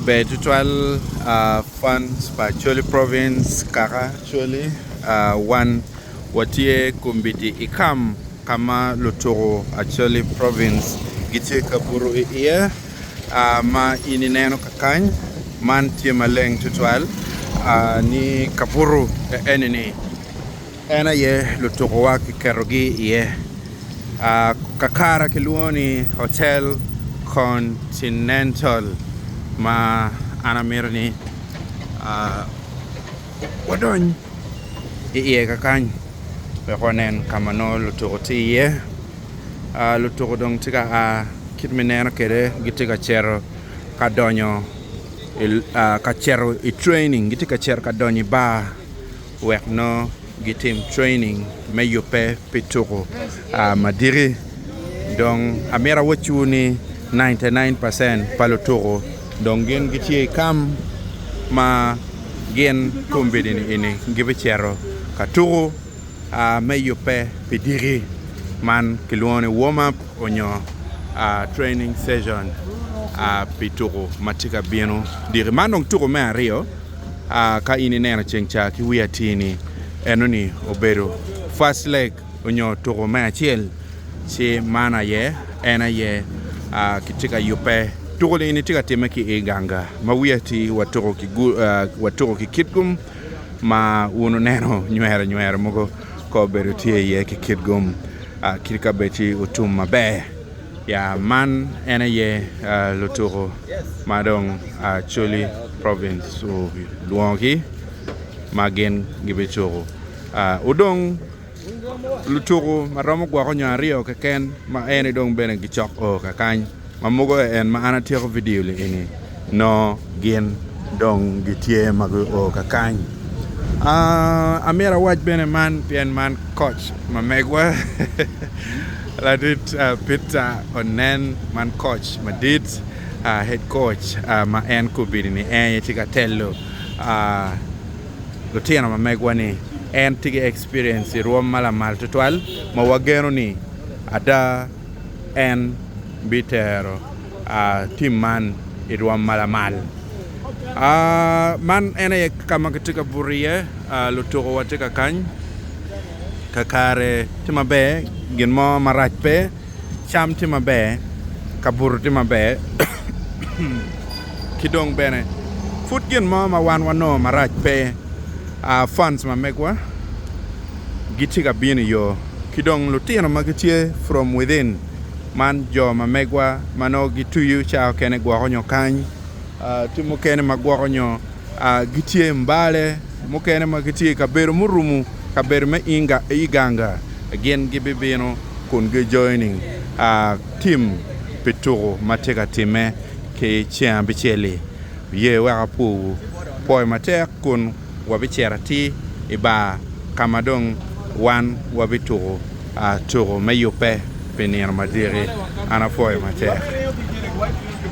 be total funds by Choli province kaka Choli one watie kumbiti ikam kama lutoro a Choli province gite kaburu iya ma ini neno kakany man tie maleng total ni kaburu enini ena ye lutoro wa kikerogi ye kakara kiluoni Hotel Continental ma anamirni wadon iye kakany be konen kamano lutoro tiye lutoro dong tiga kitmeneno kede gitiga chero kadonyo ka chero I training gitiga chero kadonyo ba wekno gitim training meyupe pitoko madiri dong amera wachuni 99% palotoro dong gen gitie kam ma gen kumbidini ini gibe chero katuro meyupe pidiri man kiluone warm up onyo training session pitoko matika bieno diri manong turo me ario ka ini neno chengcha ki wiatini enoni obedo first leg onyo turo me achiel si mana ye ena ye kitika yupe turo ini tika time ki iganga mawiati waturo ki kitgum ma uno neno nywera mogo ko bedo tie ye ki kitgum kirika beti utum mabe ya man ena ye luturo madong Choli province o luongi magen gibechoro udong luturo maromo gwa nyario keken ma ene dong bene gichok o kakany mamugo en ma anatieko video le ini no gen dong gitie mago o kakany amera waj bene man pien man coach mamegwa ladit Peter onen man coach madit head coach ma en kubini en tika tello lutiana mamegwa ni en tiga experience ruom malamal total ma wageno ni ada en bitero team man ruom malamal man ene kama katika burie lutoro watika kany kakare timabe ginmo marachpe cham timabe kaburu timabe kidong bene fut ginmo ma wano marachpe funds ma megwa gitiga bini yo kidong lutino magitie from within man jo ma megwa mano gituyu chao kene gwaronyo kany timo kene magwaronyo gitie mbale mukene magitie kaberu murumu kaberu me iganga again gibibino kun ge joining team pituro mateka time ke chambichele ye wakapu poi matek kun wabicherati iba kamadong wan wabituro turo mayupe penir madiri anafoy matek